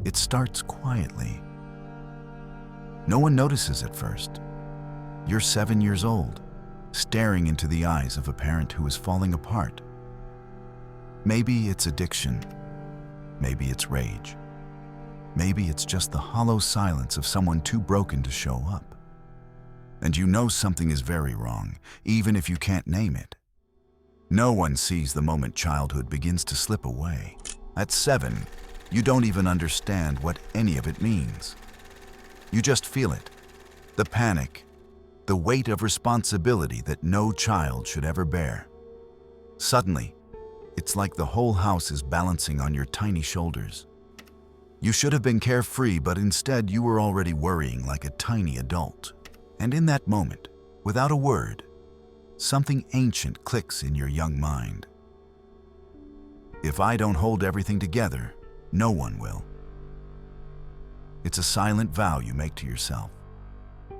It starts quietly. No one notices at first. You're 7 years old, staring into the eyes of a parent who is falling apart. Maybe it's addiction. Maybe it's rage. Maybe it's just the hollow silence of someone too broken to show up. And you know something is very wrong, even if you can't name it. No one sees the moment childhood begins to slip away. At 7, you don't even understand what any of it means. You just feel it. The panic, the weight of responsibility that no child should ever bear. Suddenly, it's like the whole house is balancing on your tiny shoulders. You should have been carefree, but instead you were already worrying like a tiny adult. And in that moment, without a word, something ancient clicks in your young mind. If I don't hold everything together, no one will. It's a silent vow you make to yourself.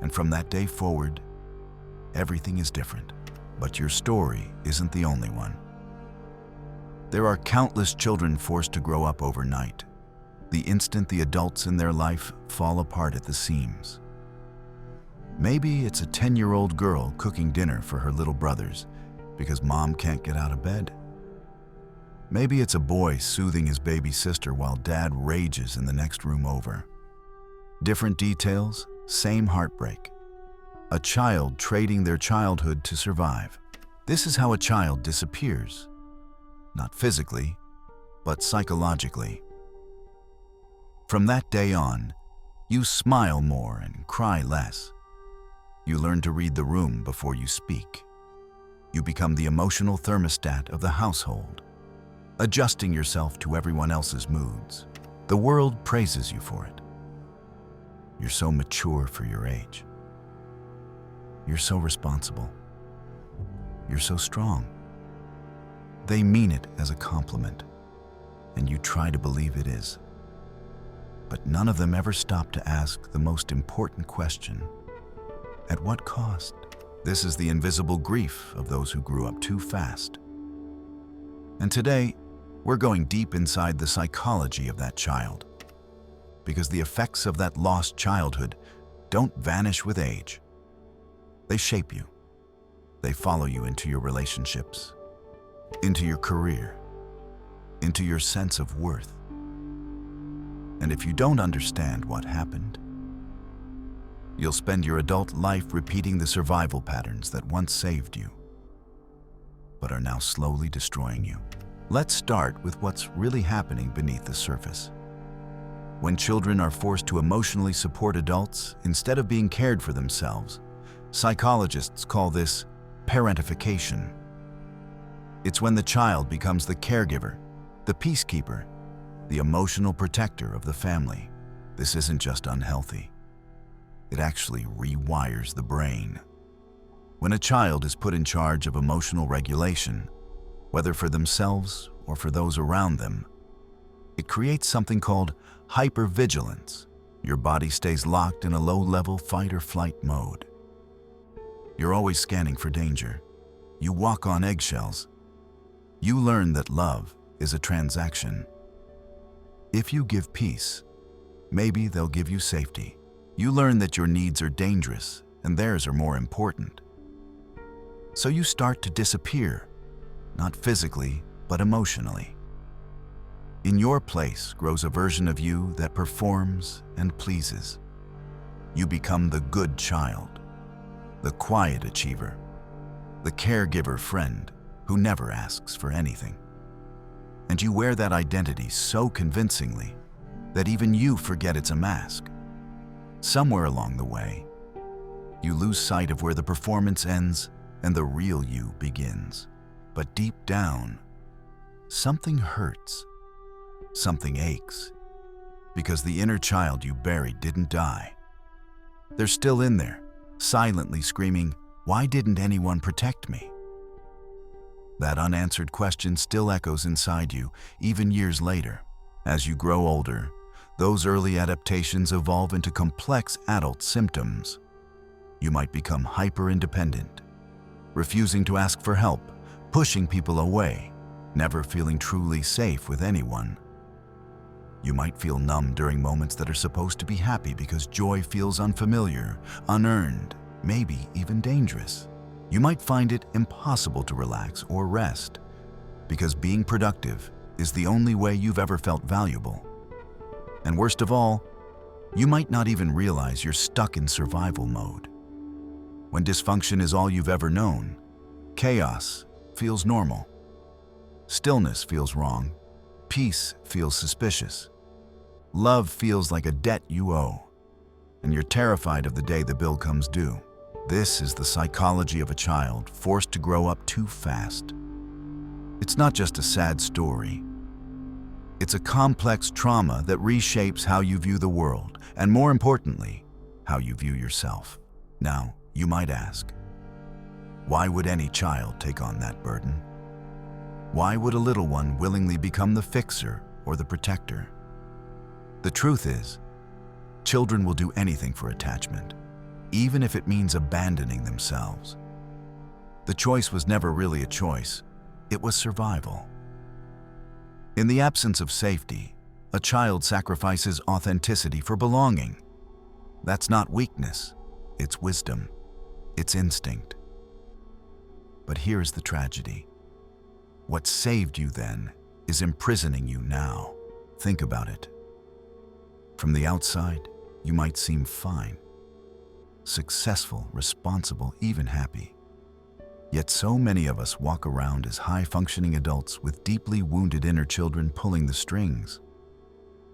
And from that day forward, everything is different. But your story isn't the only one. There are countless children forced to grow up overnight, the instant the adults in their life fall apart at the seams. Maybe it's a 10-year-old girl cooking dinner for her little brothers because mom can't get out of bed. Maybe it's a boy soothing his baby sister while dad rages in the next room over. Different details, same heartbreak. A child trading their childhood to survive. This is how a child disappears. Not physically, but psychologically. From that day on, you smile more and cry less. You learn to read the room before you speak. You become the emotional thermostat of the household, adjusting yourself to everyone else's moods. The world praises you for it. You're so mature for your age. You're so responsible. You're so strong. They mean it as a compliment, and you try to believe it is. But none of them ever stop to ask the most important question: at what cost? This is the invisible grief of those who grew up too fast. And today, we're going deep inside the psychology of that child. Because the effects of that lost childhood don't vanish with age. They shape you. They follow you into your relationships, into your career, into your sense of worth. And if you don't understand what happened, you'll spend your adult life repeating the survival patterns that once saved you, but are now slowly destroying you. Let's start with what's really happening beneath the surface. When children are forced to emotionally support adults instead of being cared for themselves, psychologists call this parentification. It's when the child becomes the caregiver, the peacekeeper, the emotional protector of the family. This isn't just unhealthy. It actually rewires the brain. When a child is put in charge of emotional regulation, whether for themselves or for those around them, it creates something called hypervigilance. Your body stays locked in a low-level fight-or-flight mode. You're always scanning for danger. You walk on eggshells. You learn that love is a transaction. If you give peace, maybe they'll give you safety. You learn that your needs are dangerous and theirs are more important. So you start to disappear, not physically, but emotionally. In your place grows a version of you that performs and pleases. You become the good child, the quiet achiever, the caregiver friend who never asks for anything. And you wear that identity so convincingly that even you forget it's a mask. Somewhere along the way, you lose sight of where the performance ends and the real you begins. But deep down, something hurts. Something aches, because the inner child you buried didn't die. They're still in there, silently screaming, "Why didn't anyone protect me?" That unanswered question still echoes inside you, even years later. As you grow older, those early adaptations evolve into complex adult symptoms. You might become hyper-independent, refusing to ask for help, pushing people away, never feeling truly safe with anyone. You might feel numb during moments that are supposed to be happy because joy feels unfamiliar, unearned, maybe even dangerous. You might find it impossible to relax or rest because being productive is the only way you've ever felt valuable. And worst of all, you might not even realize you're stuck in survival mode. When dysfunction is all you've ever known, chaos feels normal. Stillness feels wrong. Peace feels suspicious. Love feels like a debt you owe, and you're terrified of the day the bill comes due. This is the psychology of a child forced to grow up too fast. It's not just a sad story. It's a complex trauma that reshapes how you view the world, and more importantly, how you view yourself. Now, you might ask, why would any child take on that burden? Why would a little one willingly become the fixer or the protector? The truth is, children will do anything for attachment, even if it means abandoning themselves. The choice was never really a choice, it was survival. In the absence of safety, a child sacrifices authenticity for belonging. That's not weakness, it's wisdom, it's instinct. But here's the tragedy. What saved you then is imprisoning you now. Think about it. From the outside, you might seem fine, successful, responsible, even happy. Yet so many of us walk around as high-functioning adults with deeply wounded inner children pulling the strings.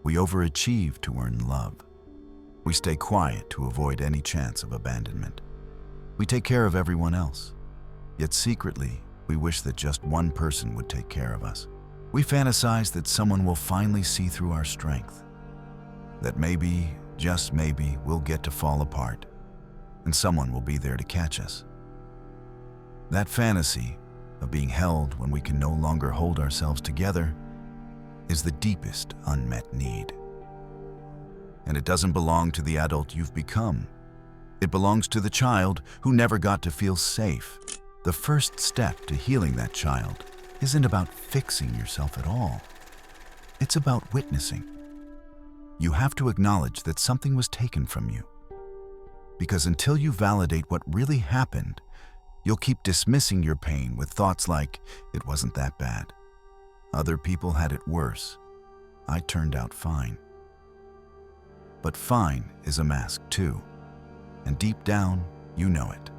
We overachieve to earn love. We stay quiet to avoid any chance of abandonment. We take care of everyone else, yet secretly, we wish that just one person would take care of us. We fantasize that someone will finally see through our strength, that maybe, just maybe, we'll get to fall apart, and someone will be there to catch us. That fantasy of being held when we can no longer hold ourselves together is the deepest unmet need. And it doesn't belong to the adult you've become. It belongs to the child who never got to feel safe. The first step to healing that child isn't about fixing yourself at all. It's about witnessing. You have to acknowledge that something was taken from you. Because until you validate what really happened, you'll keep dismissing your pain with thoughts like, it wasn't that bad. Other people had it worse. I turned out fine. But fine is a mask too. And deep down, you know it.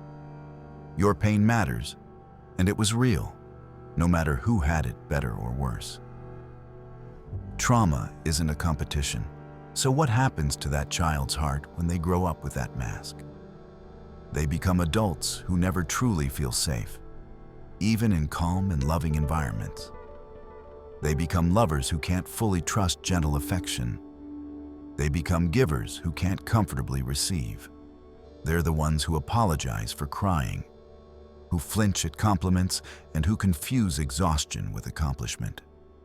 Your pain matters, and it was real, no matter who had it better or worse. Trauma isn't a competition. So what happens to that child's heart when they grow up with that mask? They become adults who never truly feel safe, even in calm and loving environments. They become lovers who can't fully trust gentle affection. They become givers who can't comfortably receive. They're the ones who apologize for crying, who flinch at compliments, and who confuse exhaustion with accomplishment.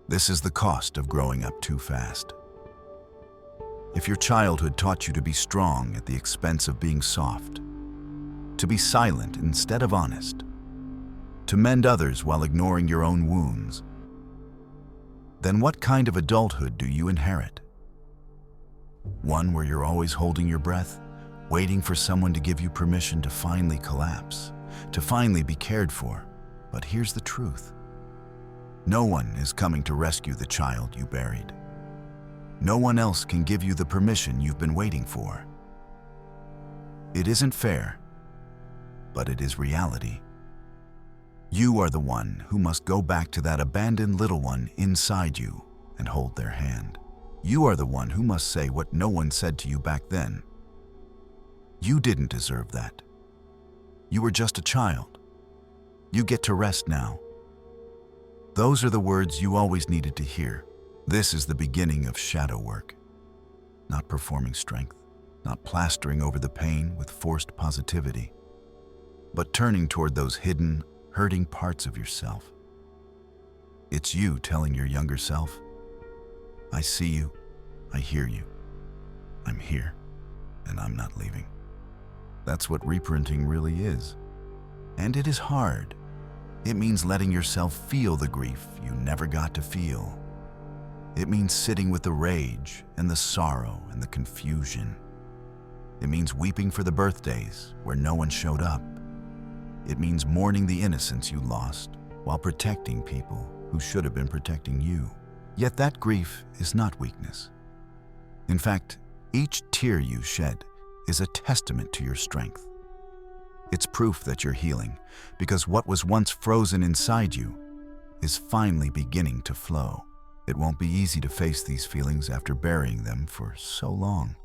This is the cost of growing up too fast. If your childhood taught you to be strong at the expense of being soft, to be silent instead of honest, to mend others while ignoring your own wounds, then what kind of adulthood do you inherit? One where you're always holding your breath, waiting for someone to give you permission to finally collapse, to finally be cared for. But here's the truth. No one is coming to rescue the child you buried. No one else can give you the permission you've been waiting for. It isn't fair, but it is reality. You are the one who must go back to that abandoned little one inside you and hold their hand. You are the one who must say what no one said to you back then. You didn't deserve that. You were just a child. You get to rest now. Those are the words you always needed to hear. This is the beginning of shadow work. Not performing strength, not plastering over the pain with forced positivity, but turning toward those hidden, hurting parts of yourself. It's you telling your younger self, I see you, I hear you, I'm here, and I'm not leaving. That's what reparenting really is. And it is hard. It means letting yourself feel the grief you never got to feel. It means sitting with the rage and the sorrow and the confusion. It means weeping for the birthdays where no one showed up. It means mourning the innocence you lost while protecting people who should have been protecting you. Yet that grief is not weakness. In fact, each tear you shed is a testament to your strength. It's proof that you're healing, because what was once frozen inside you is finally beginning to flow. It won't be easy to face these feelings after burying them for so long.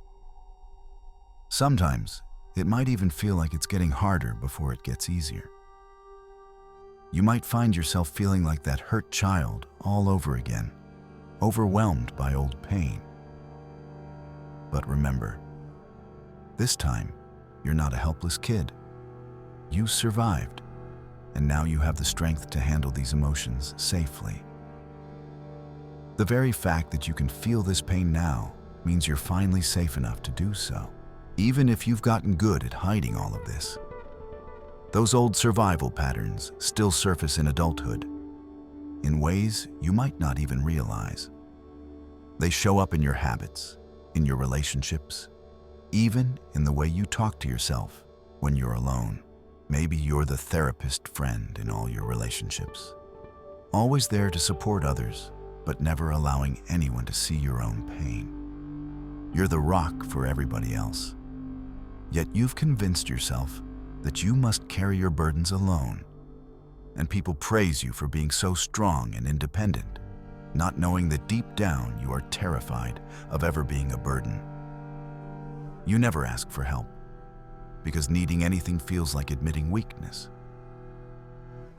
Sometimes, it might even feel like it's getting harder before it gets easier. You might find yourself feeling like that hurt child all over again, overwhelmed by old pain. But remember, this time, you're not a helpless kid. You survived, and now you have the strength to handle these emotions safely. The very fact that you can feel this pain now means you're finally safe enough to do so, even if you've gotten good at hiding all of this. Those old survival patterns still surface in adulthood, in ways you might not even realize. They show up in your habits, in your relationships, even in the way you talk to yourself when you're alone. Maybe you're the therapist friend in all your relationships, always there to support others, but never allowing anyone to see your own pain. You're the rock for everybody else. Yet you've convinced yourself that you must carry your burdens alone, and people praise you for being so strong and independent, not knowing that deep down you are terrified of ever being a burden. You never ask for help, because needing anything feels like admitting weakness.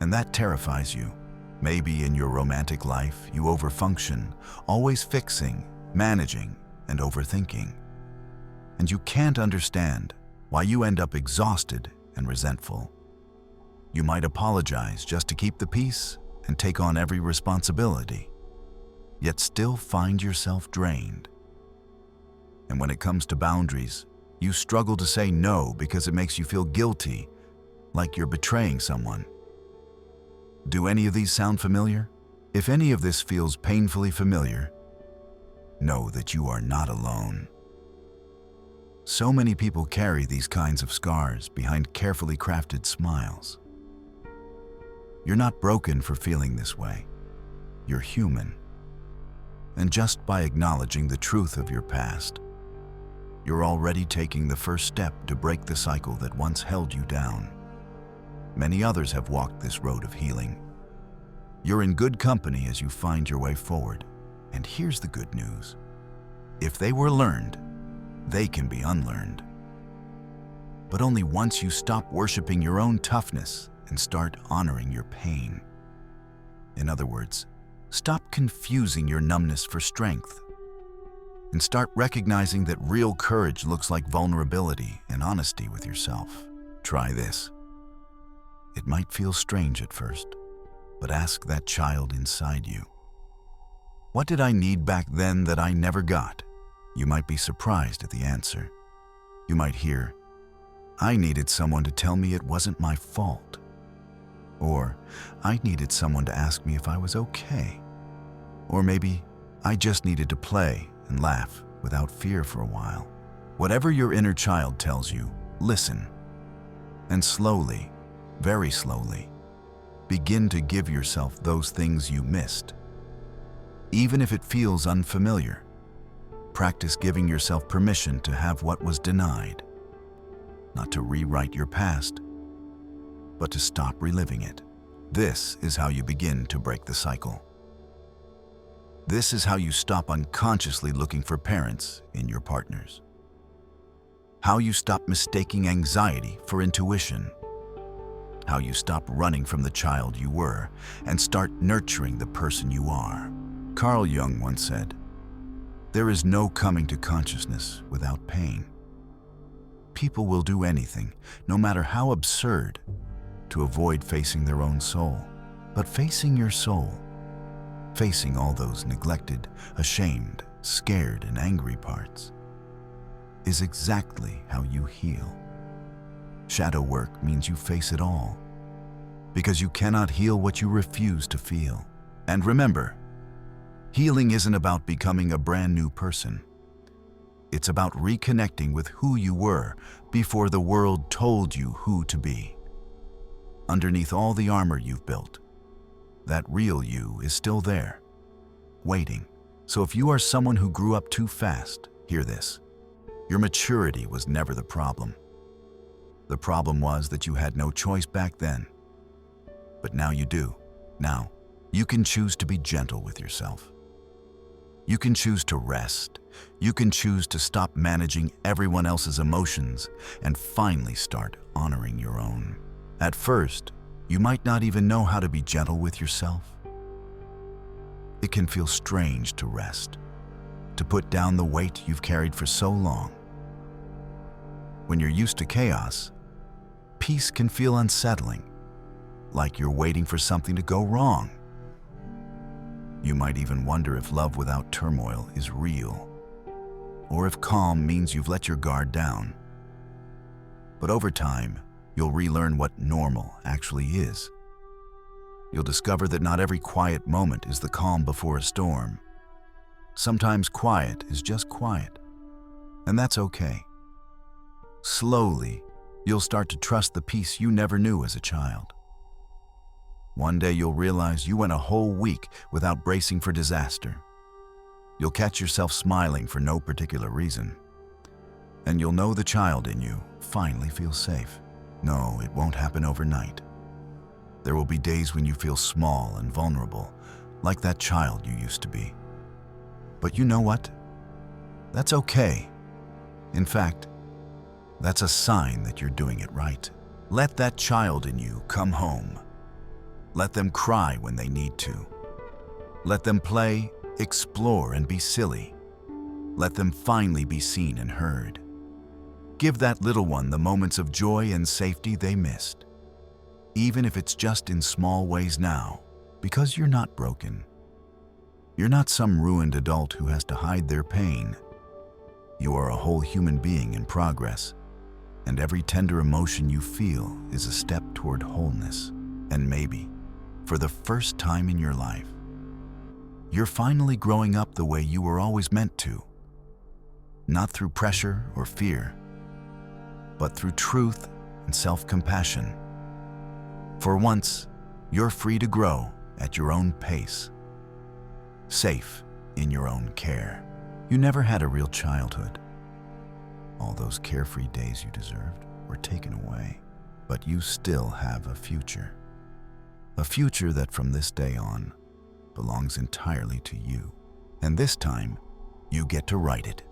And that terrifies you. Maybe in your romantic life, you overfunction, always fixing, managing, and overthinking. And you can't understand why you end up exhausted and resentful. You might apologize just to keep the peace and take on every responsibility, yet still find yourself drained. And when it comes to boundaries, you struggle to say no because it makes you feel guilty, like you're betraying someone. Do any of these sound familiar? If any of this feels painfully familiar, know that you are not alone. So many people carry these kinds of scars behind carefully crafted smiles. You're not broken for feeling this way. You're human. And just by acknowledging the truth of your past, you're already taking the first step to break the cycle that once held you down. Many others have walked this road of healing. You're in good company as you find your way forward. And here's the good news. If they were learned, they can be unlearned. But only once you stop worshiping your own toughness and start honoring your pain. In other words, stop confusing your numbness for strength and start recognizing that real courage looks like vulnerability and honesty with yourself. Try this. It might feel strange at first, but ask that child inside you. What did I need back then that I never got? You might be surprised at the answer. You might hear, I needed someone to tell me it wasn't my fault. Or, I needed someone to ask me if I was okay. Or maybe, I just needed to play and laugh without fear for a while. Whatever your inner child tells you, listen. And slowly, very slowly, begin to give yourself those things you missed. Even if it feels unfamiliar, practice giving yourself permission to have what was denied. Not to rewrite your past, but to stop reliving it. This is how you begin to break the cycle. This is how you stop unconsciously looking for parents in your partners. How you stop mistaking anxiety for intuition. How you stop running from the child you were and start nurturing the person you are. Carl Jung once said, "There is no coming to consciousness without pain." People will do anything, no matter how absurd, to avoid facing their own soul. But facing your soul, facing all those neglected, ashamed, scared, and angry parts, is exactly how you heal. Shadow work means you face it all, because you cannot heal what you refuse to feel. And remember, Healing isn't about becoming a brand new person. It's about reconnecting with who you were before the world told you who to be. Underneath all the armor you've built, that real you is still there, waiting. So if you are someone who grew up too fast, hear this. Your maturity was never the problem. The problem was that you had no choice back then. But now you do. Now, you can choose to be gentle with yourself. You can choose to rest. You can choose to stop managing everyone else's emotions and finally start honoring your own. At first, you might not even know how to be gentle with yourself. It can feel strange to rest, to put down the weight you've carried for so long. When you're used to chaos, peace can feel unsettling, like you're waiting for something to go wrong. You might even wonder if love without turmoil is real, or if calm means you've let your guard down. But over time, you'll relearn what normal actually is. You'll discover that not every quiet moment is the calm before a storm. Sometimes quiet is just quiet, and that's okay. Slowly, you'll start to trust the peace you never knew as a child. One day you'll realize you went a whole week without bracing for disaster. You'll catch yourself smiling for no particular reason. And you'll know the child in you finally feels safe. No, it won't happen overnight. There will be days when you feel small and vulnerable, like that child you used to be. But you know what? That's okay. In fact, that's a sign that you're doing it right. Let that child in you come home. Let them cry when they need to. Let them play, explore, and be silly. Let them finally be seen and heard. Give that little one the moments of joy and safety they missed, even if it's just in small ways now, because you're not broken. You're not some ruined adult who has to hide their pain. You are a whole human being in progress, and every tender emotion you feel is a step toward wholeness. And maybe, for the first time in your life, you're finally growing up the way you were always meant to. Not through pressure or fear, but through truth and self-compassion. For once, you're free to grow at your own pace, safe in your own care. You never had a real childhood. All those carefree days you deserved were taken away, but you still have a future. A future that from this day on belongs entirely to you. And this time, you get to write it.